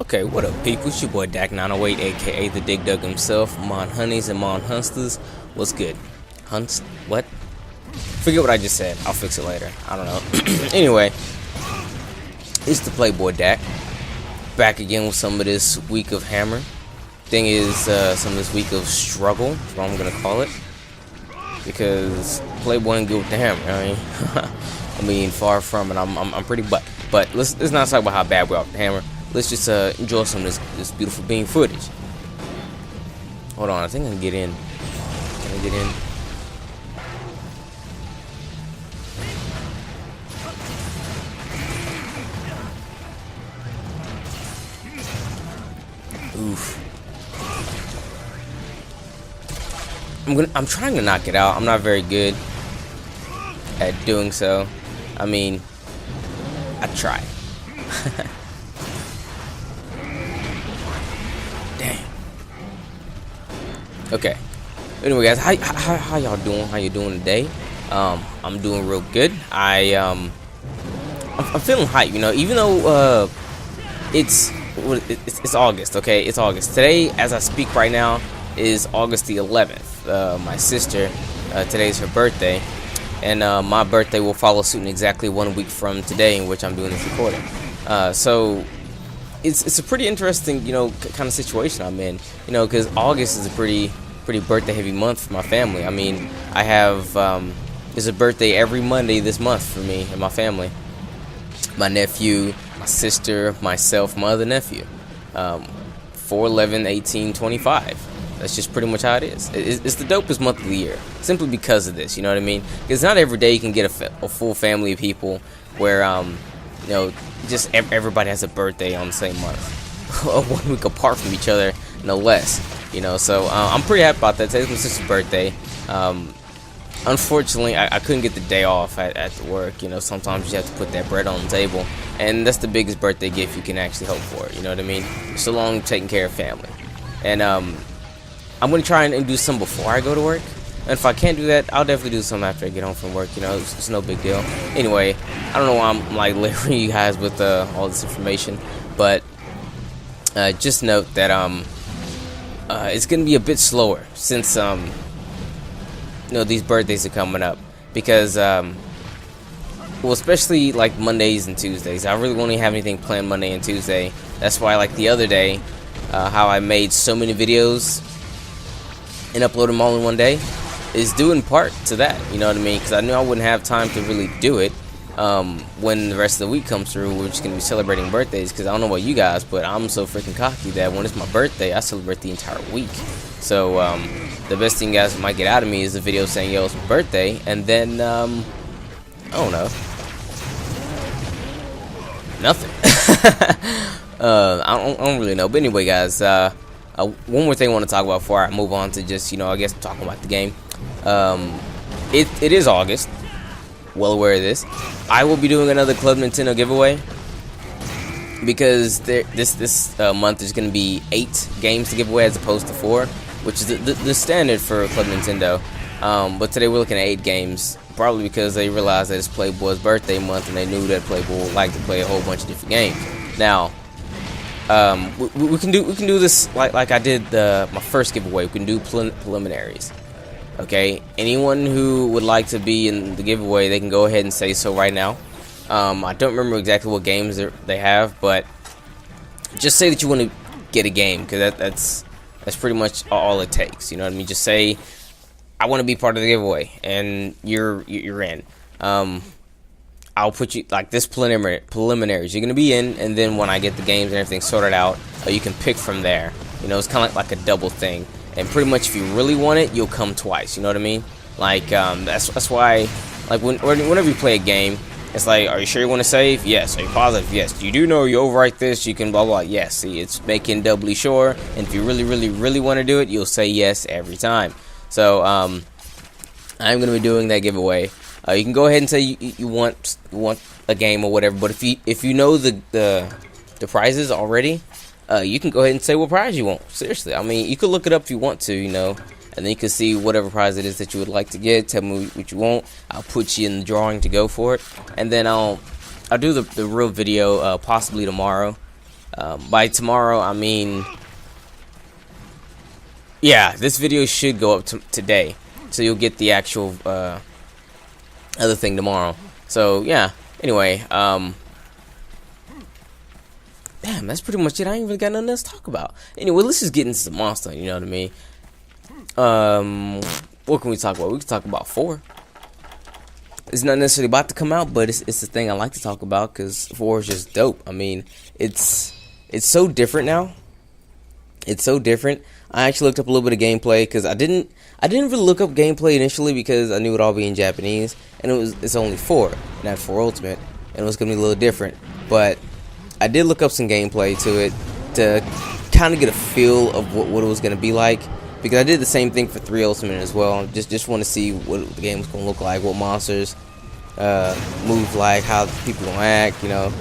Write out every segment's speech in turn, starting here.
Okay, what up, people? It's your boy Dak908, aka the Dig Dug himself. Mon Honeys and Mon Hunsters. What's good? Hunts? What? Forget what I just said. I'll fix it later. I don't know. Anyway, it's the Playboy Dak. Back again with some of this week of hammer. Thing is, some of this week of struggle. That's what I'm gonna call it. Because Playboy ain't good with the hammer. I mean, far from it. I'm pretty butt. But let's not talk about how bad we are with the hammer. Let's just enjoy some of this beautiful beam footage. Hold on, I think I can get in. Can I get in? Oof. I'm trying to knock it out. I'm not very good at doing so. I mean, I try. Dang. Okay. Anyway, guys, how y'all doing? How you doing today? I'm doing real good. I'm feeling hype. You know, even though it's August. Okay, it's August today. As I speak right now, is August the 11th. My sister, today's her birthday, and my birthday will follow suit in exactly 1 week from today, in which I'm doing this recording. So it's a pretty interesting, you know, kind of situation I'm in, you know, because August is a pretty birthday heavy month for my family. I mean, I have there's a birthday every Monday this month for me and my family. My nephew, my sister, myself, my other nephew. 4, 11, 18, 25. That's just pretty much how it is. It's the dopest month of the year, simply because of this. You know what I mean? Because not every day you can get a full family of people where you know, just everybody has a birthday on the same month, 1 week apart from each other, no less. You know, so I'm pretty happy about that. Today's my sister's birthday. Unfortunately, I couldn't get the day off at the work. You know, sometimes you have to put that bread on the table, and that's the biggest birthday gift you can actually hope for. You know what I mean? So long taking care of family. And I'm gonna try and do some before I go to work. And if I can't do that, I'll definitely do some after I get home from work. You know, it's no big deal. Anyway, I don't know why I'm like laboring you guys with all this information, but just note that it's gonna be a bit slower since you know, these birthdays are coming up, because well, especially like Mondays and Tuesdays. I really won't even have anything planned Monday and Tuesday. That's why, like the other day, how I made so many videos and upload them all in one day is due in part to that. You know what I mean? Because I knew I wouldn't have time to really do it when the rest of the week comes through. We're just gonna be celebrating birthdays, because I don't know about you guys, but I'm so freaking cocky that when it's my birthday, I celebrate the entire week. So the best thing you guys might get out of me is a video saying, yo, it's my birthday, and then I don't know, nothing. I don't really know. But anyway, guys, one more thing I want to talk about before I move on to just, you know, I guess talking about the game. It is August. Well aware of this. I will be doing another Club Nintendo giveaway, because this month there's going to be 8 games to give away as opposed to 4, which is the standard for Club Nintendo. But today we're looking at 8 games, probably because they realized that it's Playboy's birthday month and they knew that Playboy would like to play a whole bunch of different games. Now, we can do this like I did my first giveaway. We can do preliminaries. Okay, anyone who would like to be in the giveaway, they can go ahead and say so right now. I don't remember exactly what games they have, but just say that you want to get a game, because that's pretty much all it takes. You know what I mean? Just say, I want to be part of the giveaway, and you're in. I'll put you, like, this preliminaries you're gonna be in, and then when I get the games and everything sorted out, you can pick from there. You know, it's kind of like a double thing. And pretty much, if you really want it, you'll come twice. You know what I mean? Like, that's why, like, whenever you play a game, it's like, are you sure you want to save? Yes. Are you positive? Yes. You do know you overwrite this, you can blah blah. Yes. See, it's making doubly sure. And if you really want to do it, you'll say yes every time. So I'm gonna be doing that giveaway. You can go ahead and say you want a game or whatever. But if you know the prizes already, you can go ahead and say what prize you want. Seriously, I mean, you could look it up if you want to, you know, and then you can see whatever prize it is that you would like to get. Tell me what you want. I'll put you in the drawing to go for it, and then I'll do the real video possibly tomorrow. By tomorrow, I mean, yeah, this video should go up today, so you'll get the actual other thing tomorrow. So yeah, anyway, damn, that's pretty much it. I ain't really got nothing else to talk about. Anyway, let's just get into the monster, you know what I mean? What can we talk about? We can talk about 4. It's not necessarily about to come out, but it's the thing I like to talk about, because 4 is just dope. I mean, it's so different now. It's so different. I actually looked up a little bit of gameplay, because I didn't really look up gameplay initially, because I knew it'd all be in Japanese, and it's only 4, not 4 Ultimate, and it was gonna be a little different. But I did look up some gameplay to it to kind of get a feel of what it was gonna be like, because I did the same thing for 3 Ultimate as well. Just want to see what the game was gonna look like, what monsters move like, how people gonna act, you know,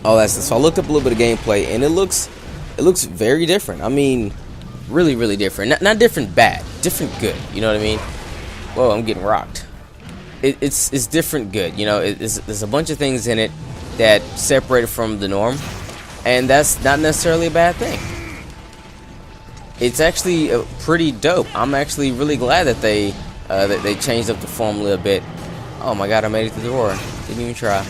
all that stuff. So I looked up a little bit of gameplay, and it looks very different. I mean, really different. Not different bad, different good. You know what I mean? Whoa, I'm getting rocked. It's different good. You know, there's a bunch of things in it that separate it from the norm, and that's not necessarily a bad thing. It's actually pretty dope. I'm actually really glad that they changed up the formula a bit. Oh my god, I made it through the door. Didn't even try.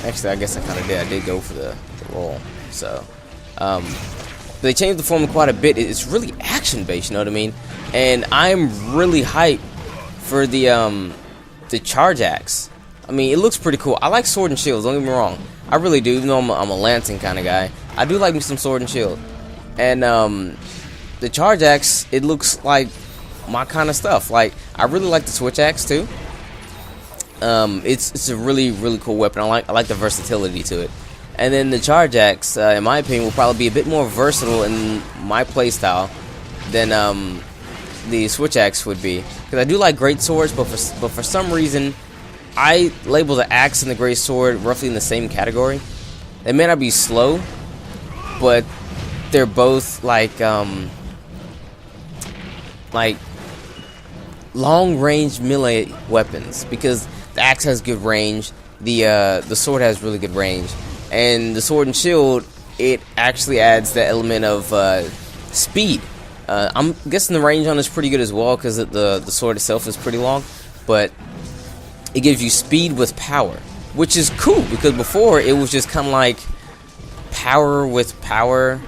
Actually, I guess I kind of did. I did go for the roll. So, they changed the formula quite a bit. It's really action-based, you know what I mean? And I'm really hyped for the charge axe. I mean, it looks pretty cool. I like sword and shields, don't get me wrong. I really do, even though I'm a lancing kind of guy. I do like me some sword and shield. And the charge axe, it looks like my kind of stuff. Like, I really like the switch axe too. It's a really cool weapon. I like the versatility to it. And then the charge axe, in my opinion, will probably be a bit more versatile in my playstyle than the switch axe would be. Because I do like great swords, but for some reason, I label the axe and the great sword roughly in the same category. They may not be slow, but they're both like long-range melee weapons, because the axe has good range, the sword has really good range, and the sword and shield, it actually adds the element of speed. I'm guessing the range on it is pretty good as well, because the sword itself is pretty long, but it gives you speed with power, which is cool, because before it was just kind of like power with power.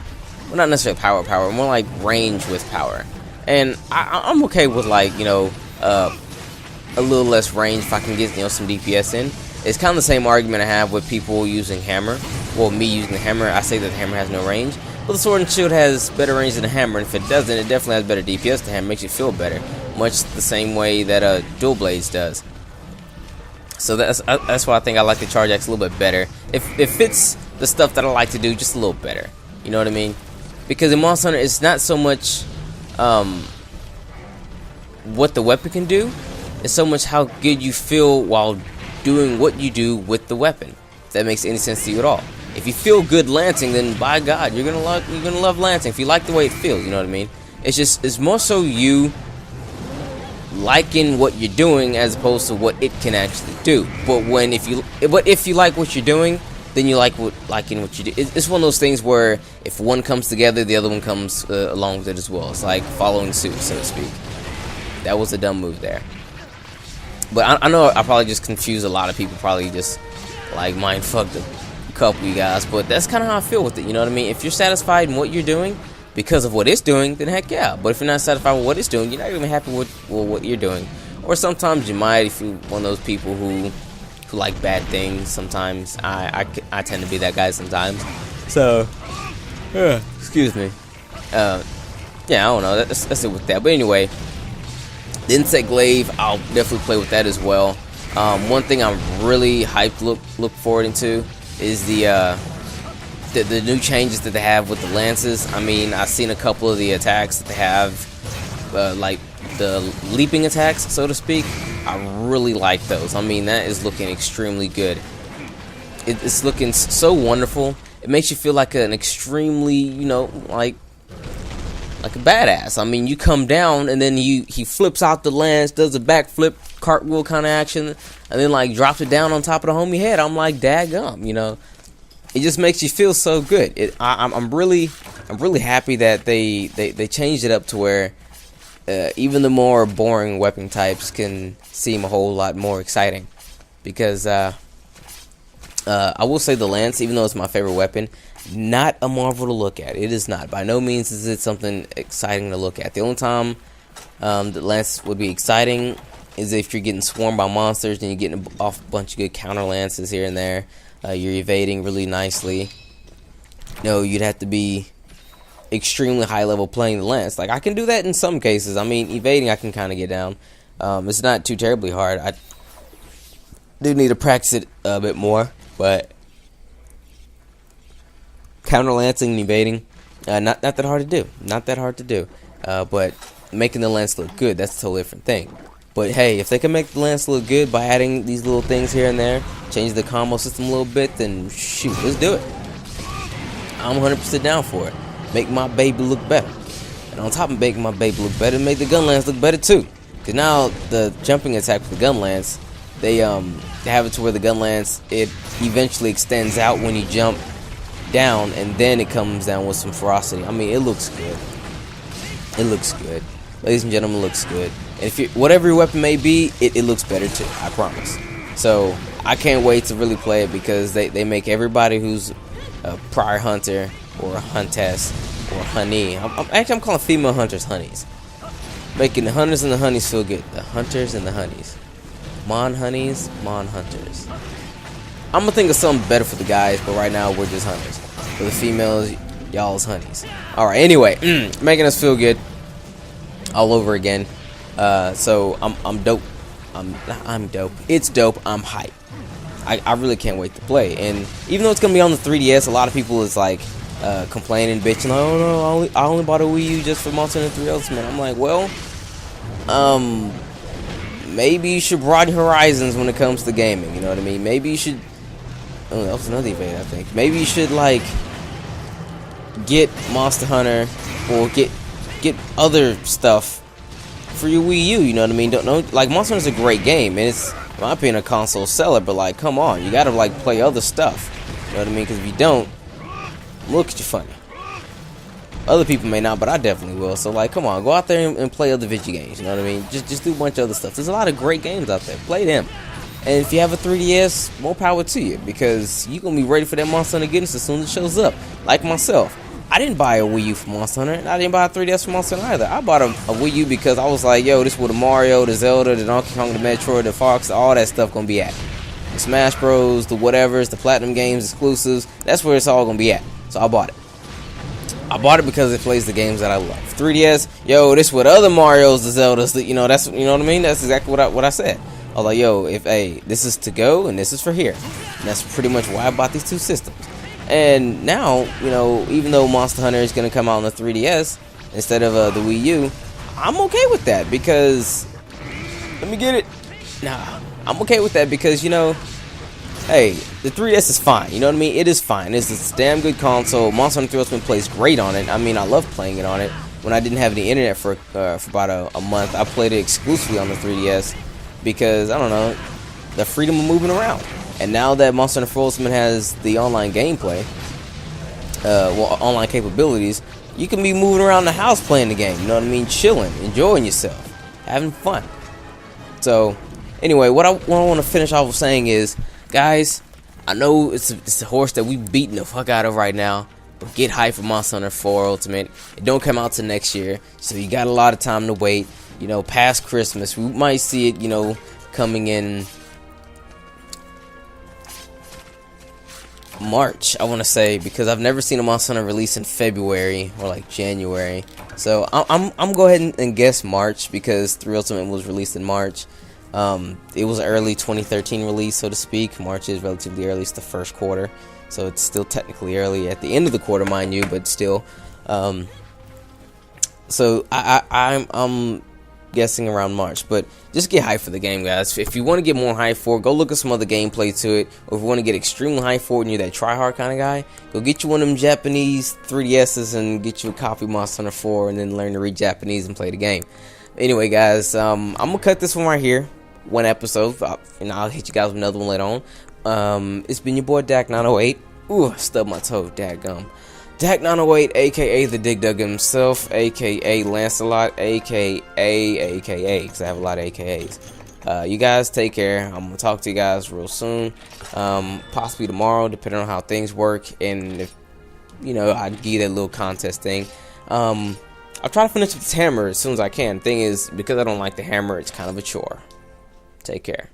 Well, not necessarily power, more like range with power. And I'm okay with, like, you know, a little less range if I can get, you know, some DPS in. It's kind of the same argument I have with people using hammer. Well, me using the hammer, I say that the hammer has no range. But the sword and shield has better range than the hammer, and if it doesn't, it definitely has better DPS. The hammer makes you feel better, much the same way that dual blades does. So that's why I think I like the charge axe a little bit better. It fits the stuff that I like to do just a little better. You know what I mean? Because in Monster Hunter, it's not so much what the weapon can do, it's so much how good you feel while doing what you do with the weapon. If that makes any sense to you at all. If you feel good lancing, then by God, you're gonna love lancing. If you like the way it feels, you know what I mean? It's more so you liking what you're doing as opposed to what it can actually do. But if you like what you're doing, then you liking what you do. It's one of those things where if one comes together, the other one comes along with it as well. It's like following suit, so to speak. That was a dumb move there. But I know I probably just confused a lot of people. Probably just like mind fucked a couple of you guys. But that's kind of how I feel with it. You know what I mean? If you're satisfied in what you're doing because of what it's doing, then heck yeah. But if you're not satisfied with what it's doing, you're not even happy with what you're doing. Or sometimes you might, if you're one of those people who like bad things. Sometimes I tend to be that guy sometimes. So excuse me. Yeah, I don't know. That's it with that. But anyway, the Insect Glaive, I'll definitely play with that as well. One thing I'm really hyped look forward into is the new changes that they have with the lances. I mean, I've seen a couple of the attacks that they have, like the leaping attacks, so to speak. I really like those. I mean, that is looking extremely good. It's looking so wonderful. It makes you feel like an extremely, you know, like a badass. I mean, you come down and then he flips out the lance, does a backflip, cartwheel kind of action, and then like drops it down on top of the homie head. I'm like, daggum, you know. it just makes you feel so good. I'm really happy that they changed it up to where even the more boring weapon types can seem a whole lot more exciting. Because I will say the lance, even though it's my favorite weapon, not a marvel to look at. It is not. By no means is it something exciting to look at. The only time the lance would be exciting is if you're getting swarmed by monsters and you're getting off a bunch of good counter lances here and there. You're evading really nicely. You'd have to be extremely high level playing the lance. Like, I can do that in some cases. I mean, evading I can kind of get down. It's not too terribly hard. I do need to practice it a bit more, but counter lancing and evading, not that hard to do. Not that hard to do. But making the lance look good, that's a totally different thing. But hey, if they can make the lance look good by adding these little things here and there, change the combo system a little bit, then shoot, let's do it. I'm 100% down for it. Make my baby look better. And on top of making my baby look better, make the gun lance look better too. Because now the jumping attack with the gun lance, they have it to where the gun lance, it eventually extends out when you jump down, and then it comes down with some ferocity. I mean, it looks good. It looks good. Ladies and gentlemen, it looks good. And if whatever your weapon may be, it looks better too, I promise. So I can't wait to really play it, because they make everybody who's a prior hunter or a huntess or honey. I'm calling female hunters honeys. Making the hunters and the honeys feel good. The hunters and the honeys. Mon honeys, mon hunters. I'm gonna think of something better for the guys, but right now we're just hunters. For the females, y'all's honeys. Alright, anyway, making us feel good all over again. So I'm dope. I'm dope. It's dope. I'm hype. I really can't wait to play. And even though it's gonna be on the 3DS, a lot of people is like complaining, bitching, like, oh no, I only bought a Wii U just for Monster Hunter 3 Ultimate. I'm like, well, maybe you should broaden your horizons when it comes to gaming. You know what I mean? Maybe you should. Oh, that was another evade, I think. Maybe you should like get Monster Hunter or get other stuff for your Wii U. You know what I mean? Don't like, Monster Hunter's a great game, and it's, in my opinion, a console seller. But like, come on, you gotta like play other stuff. You know what I mean? Because if you don't, look at you funny. Other people may not, but I definitely will. So like, come on, go out there and play other video games. You know what I mean? Just do a bunch of other stuff. There's a lot of great games out there. Play them. And if you have a 3DS, more power to you, because you're going to be ready for that Monster Hunter goodness as soon as it shows up. Like myself, I didn't buy a Wii U for Monster Hunter, and I didn't buy a 3DS for Monster Hunter either. I bought a Wii U because I was like, yo, this is where the Mario, the Zelda, the Donkey Kong, the Metroid, the Fox, all that stuff going to be at. The Smash Bros, the whatevers, the Platinum Games, exclusives, that's where it's all going to be at. So I bought it. I bought it because it plays the games that I love. 3DS, yo, this is what other Marios, the Zeldas, you know, that's, you know what I mean? That's exactly what I said. I was like, yo, this is to go and this is for here. And that's pretty much why I bought these two systems. And now, you know, even though Monster Hunter is going to come out on the 3DS instead of the Wii U, I'm okay with that because, let me get it. Nah, I'm okay with that because, you know, hey, the 3DS is fine. You know what I mean? It is fine. It's a damn good console. Monster Hunter 3 Ultimate plays great on it. I mean, I love playing it on it. When I didn't have any internet for about a month, I played it exclusively on the 3DS because, I don't know, the freedom of moving around. And now that Monster Hunter 4 Ultimate has the online gameplay, online capabilities, you can be moving around the house playing the game. You know what I mean? Chilling, enjoying yourself, having fun. So, anyway, what I want to finish off with saying is, guys, I know it's a horse that we've beaten the fuck out of right now, but get hyped for Monster Hunter 4 Ultimate. It don't come out till next year, so you got a lot of time to wait. You know, past Christmas, we might see it, you know, coming in March, I want to say, because I've never seen a Monster Hunter release in February or like January. So I'm go ahead and guess March because 3 Ultimate was released in March. It was an early 2013 release, so to speak. March is relatively early, it's the first quarter, so it's still technically early at the end of the quarter, mind you, but still. So I'm guessing around March, but just get hyped for the game, guys. If you want to get more hyped for it, go look at some other gameplay to it, or if you want to get extremely hyped for it and you're that try-hard kind of guy, go get you one of them Japanese 3DSs and get you a copy of Monster Hunter 4 and then learn to read Japanese and play the game. Anyway, guys, I'm gonna cut this one right here, one episode, and I'll hit you guys with another one later on. It's been your boy Dak908. Ooh, I stubbed my toe, dadgum. Dak908, aka the Dig Dug himself, aka Lancelot, aka, because I have a lot of AKAs. You guys take care. I'm gonna talk to you guys real soon, possibly tomorrow, depending on how things work, and if I give you that little contest thing. I'll try to finish this hammer as soon as I can. Thing is, because I don't like the hammer, it's kind of a chore. Take care.